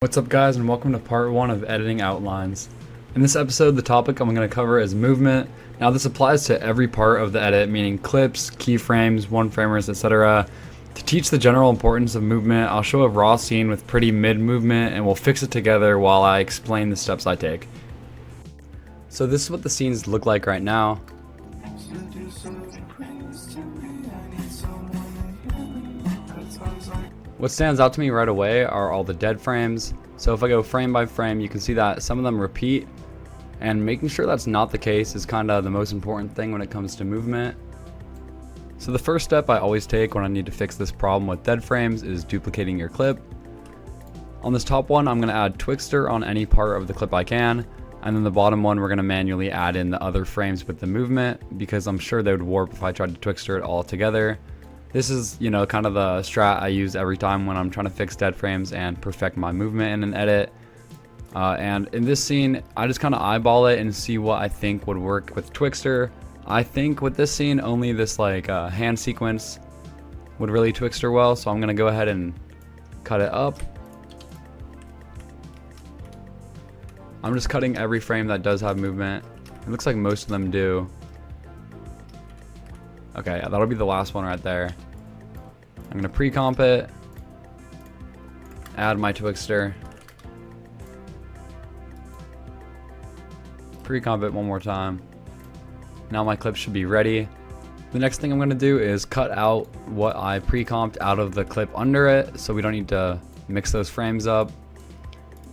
What's up guys, and welcome to part 1 of editing outlines. In this episode, the topic I'm going to cover is movement. Now this applies to every part of the edit, meaning clips, keyframes, one-framers, etc. To teach the general importance of movement, I'll show a raw scene with pretty mid movement and we'll fix it together while I explain the steps I take. So this is what the scenes look like right now. What stands out to me right away are all the dead frames. So if I go frame by frame, you can see that some of them repeat, and making sure that's not the case is kind of the most important thing when it comes to movement. So the first step I always take when I need to fix this problem with dead frames is duplicating your clip. On this top one, I'm going to add Twixtor on any part of the clip I can, and then the bottom one we're going to manually add in the other frames with the movement, because I'm sure they would warp if I tried to Twixtor it all together. This is, kind of the strat I use every time when I'm trying to fix dead frames and perfect my movement in an edit. And in this scene, I just kind of eyeball it and see what I think would work with Twixtor. I think with this scene, only this hand sequence would really Twixtor well, so I'm going to go ahead and cut it up. I'm just cutting every frame that does have movement. It looks like most of them do. Okay, that'll be the last one right there. I'm going to pre-comp it, add my Twixtor, pre-comp it one more time. Now my clip should be ready. The next thing I'm going to do is cut out what I pre-comped out of the clip under it, so we don't need to mix those frames up.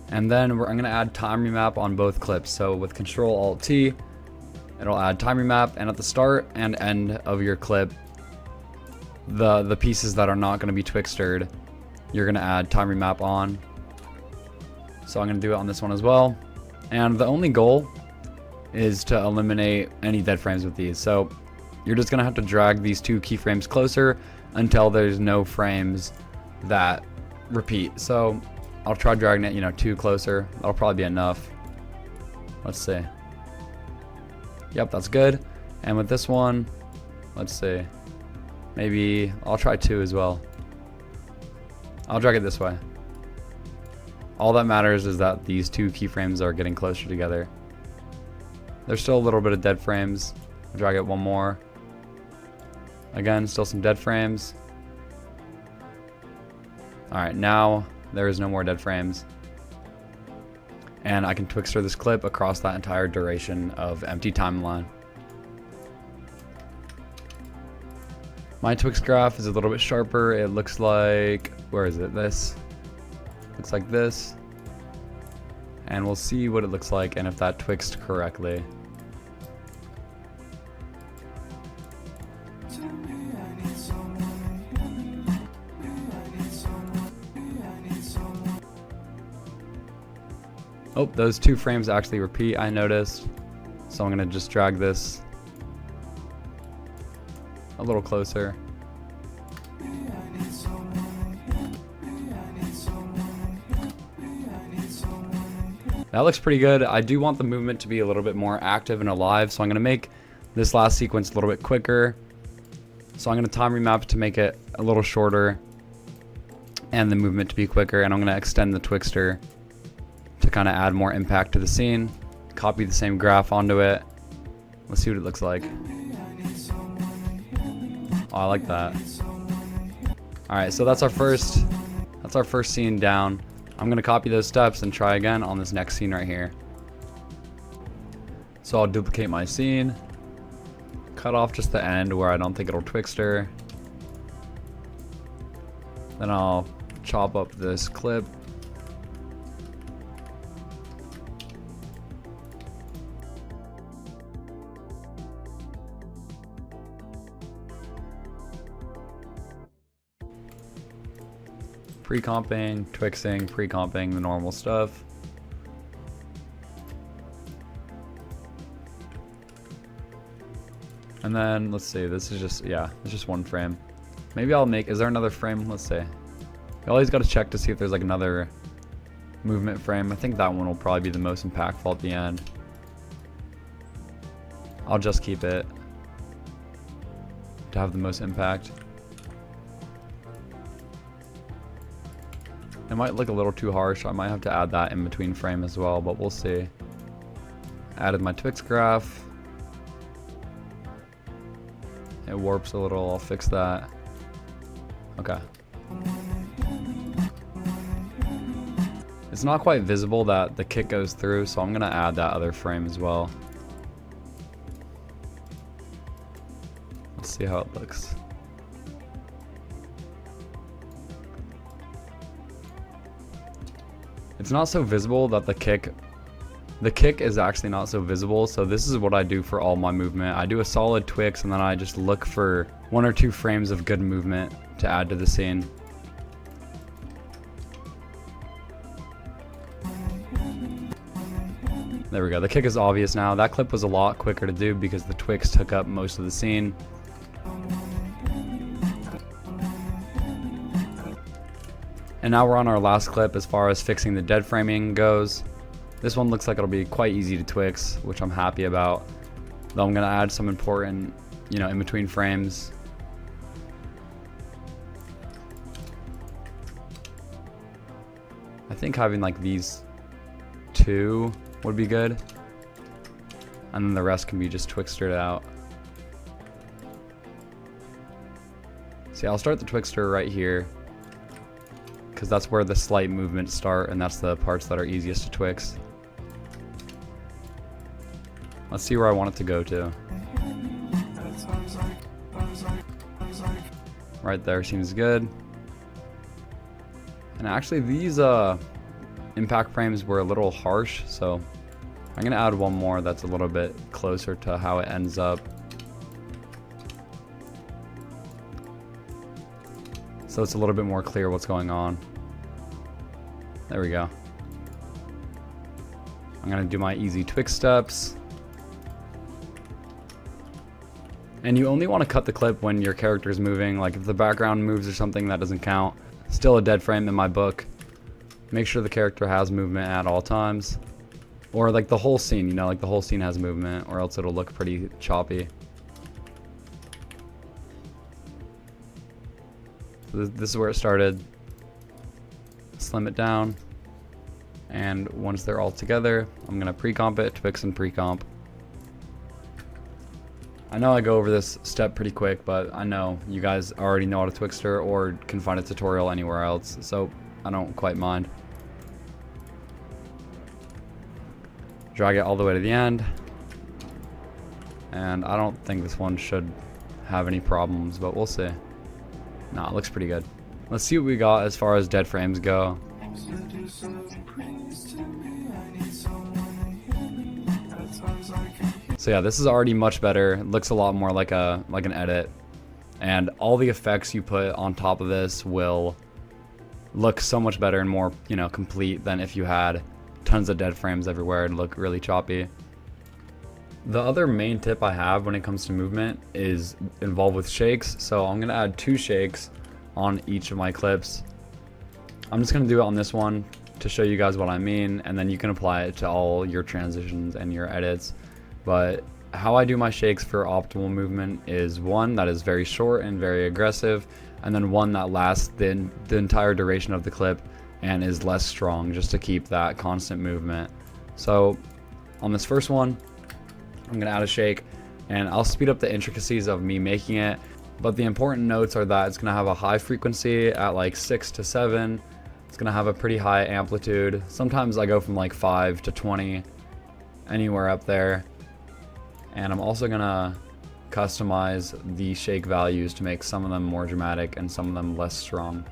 And then I'm going to add time remap on both clips. So with Control-Alt-T, it'll add time remap, and at the start and end of your clip, the pieces that are not going to be Twixtored, you're going to add time remap on. So I'm going to do it on this one as well. And the only goal is to eliminate any dead frames with these. So you're just going to have to drag these two keyframes closer until there's no frames that repeat. So I'll try dragging it, two closer. That'll probably be enough. Let's see. Yep, that's good. And with this one, let's see. Maybe I'll try 2 as well. I'll drag it this way. All that matters is that these two keyframes are getting closer together. There's still a little bit of dead frames. I'll drag it one more. Again, still some dead frames. Alright, now there is no more dead frames. And I can Twixtor this clip across that entire duration of empty timeline. My Twix graph is a little bit sharper. It looks like, where is it? This. Looks like this. And we'll see what it looks like and if that twixed correctly. Oh, those two frames actually repeat, I noticed. So I'm going to just drag this a little closer. That looks pretty good. I do want the movement to be a little bit more active and alive, so I'm going to make this last sequence a little bit quicker. So I'm going to time remap to make it a little shorter and the movement to be quicker, and I'm going to extend the Twixtor to kind of add more impact to the scene. Copy the same graph onto it. Let's see what it looks like. Oh, I like that. Alright, so that's our first scene down. I'm going to copy those steps and try again on this next scene right here. So I'll duplicate my scene, cut off just the end where I don't think it'll Twixtor. Then I'll chop up this clip. Pre-comping, Twixing, pre-comping, the normal stuff. And then, let's see, this is just, it's just one frame. Maybe I'll make, is there another frame? Let's see. You always got to check to see if there's like another movement frame. I think that one will probably be the most impactful at the end. I'll just keep it to have the most impact. It might look a little too harsh. I might have to add that in between frame as well, but we'll see. Added my Twix graph. It warps a little, I'll fix that. Okay. It's not quite visible that the kick goes through, so I'm gonna add that other frame as well. Let's see how it looks. It's not so visible that the kick is actually not so visible, so this is what I do for all my movement. I do a solid Twix and then I just look for 1 or 2 frames of good movement to add to the scene. There we go, the kick is obvious now. That clip was a lot quicker to do because the Twix took up most of the scene. And now we're on our last clip as far as fixing the dead framing goes. This one looks like it'll be quite easy to Twix, which I'm happy about. Though I'm gonna add some important, in between frames. I think having like these 2 would be good. And then the rest can be just Twixtered out. See, I'll start the Twixter right here, because that's where the slight movements start, and that's the parts that are easiest to Twix. Let's see where I want it to go to. Right there seems good. And actually these impact frames were a little harsh, so I'm gonna add one more that's a little bit closer to how it ends up. So it's a little bit more clear what's going on. There we go. I'm gonna do my easy Twix steps. And you only want to cut the clip when your character is moving. Like if the background moves or something, that doesn't count. Still a dead frame in my book. Make sure the character has movement at all times. Or like the whole scene, like the whole scene has movement, or else it'll look pretty choppy. So this is where it started. Slim it down. And once they're all together, I'm gonna pre-comp it, Twix and pre-comp. I know I go over this step pretty quick, but I know you guys already know how to Twixter or can find a tutorial anywhere else, so I don't quite mind. Drag it all the way to the end. And I don't think this one should have any problems, but we'll see. Nah, it looks pretty good. Let's see what we got as far as dead frames go. So yeah, this is already much better. It looks a lot more like an edit. And all the effects you put on top of this will look so much better and more, complete than if you had tons of dead frames everywhere and look really choppy. The other main tip I have when it comes to movement is involved with shakes. So I'm gonna add 2 shakes on each of my clips. I'm just gonna do it on this one to show you guys what I mean, and then you can apply it to all your transitions and your edits. But how I do my shakes for optimal movement is one that is very short and very aggressive, and then one that lasts the entire duration of the clip and is less strong, just to keep that constant movement. So on this first one, I'm gonna add a shake, and I'll speed up the intricacies of me making it, but the important notes are that it's gonna have a high frequency at like 6 to 7. It's gonna have a pretty high amplitude. Sometimes I go from like 5 to 20, anywhere up there. And I'm also gonna customize the shake values to make some of them more dramatic and some of them less strong.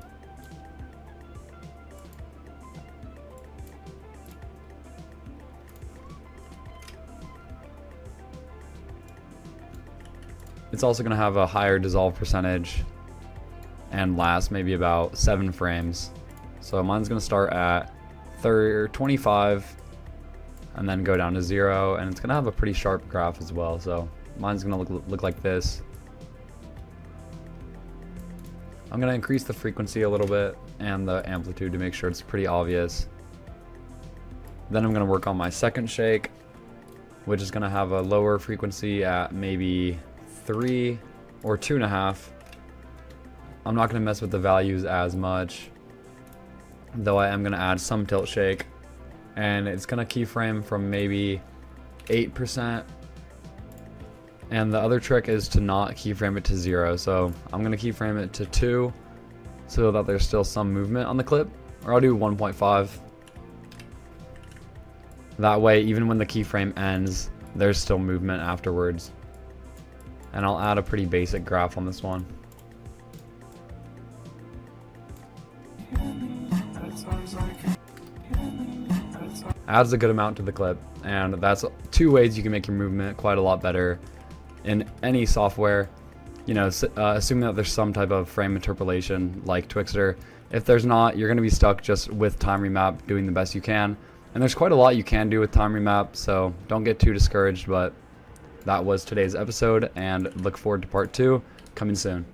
It's also gonna have a higher dissolve percentage and last maybe about 7 frames. So mine's gonna start at 30 or 25 and then go down to 0, and it's gonna have a pretty sharp graph as well. So mine's gonna look like this. I'm gonna increase the frequency a little bit and the amplitude to make sure it's pretty obvious. Then I'm gonna work on my second shake, which is gonna have a lower frequency at maybe 3 or 2.5. I'm not gonna mess with the values as much. though I am going to add some tilt shake, and it's going to keyframe from maybe 8%. And the other trick is to not keyframe it to 0. So I'm going to keyframe it to 2 so that there's still some movement on the clip, or I'll do 1.5. That way, even when the keyframe ends, there's still movement afterwards. And I'll add a pretty basic graph on this one. Adds a good amount to the clip, and that's 2 ways you can make your movement quite a lot better in any software. You know, assuming that there's some type of frame interpolation like Twixtor. If there's not, you're going to be stuck just with time remap, doing the best you can. And there's quite a lot you can do with time remap, so don't get too discouraged. But that was today's episode, and look forward to part 2 coming soon.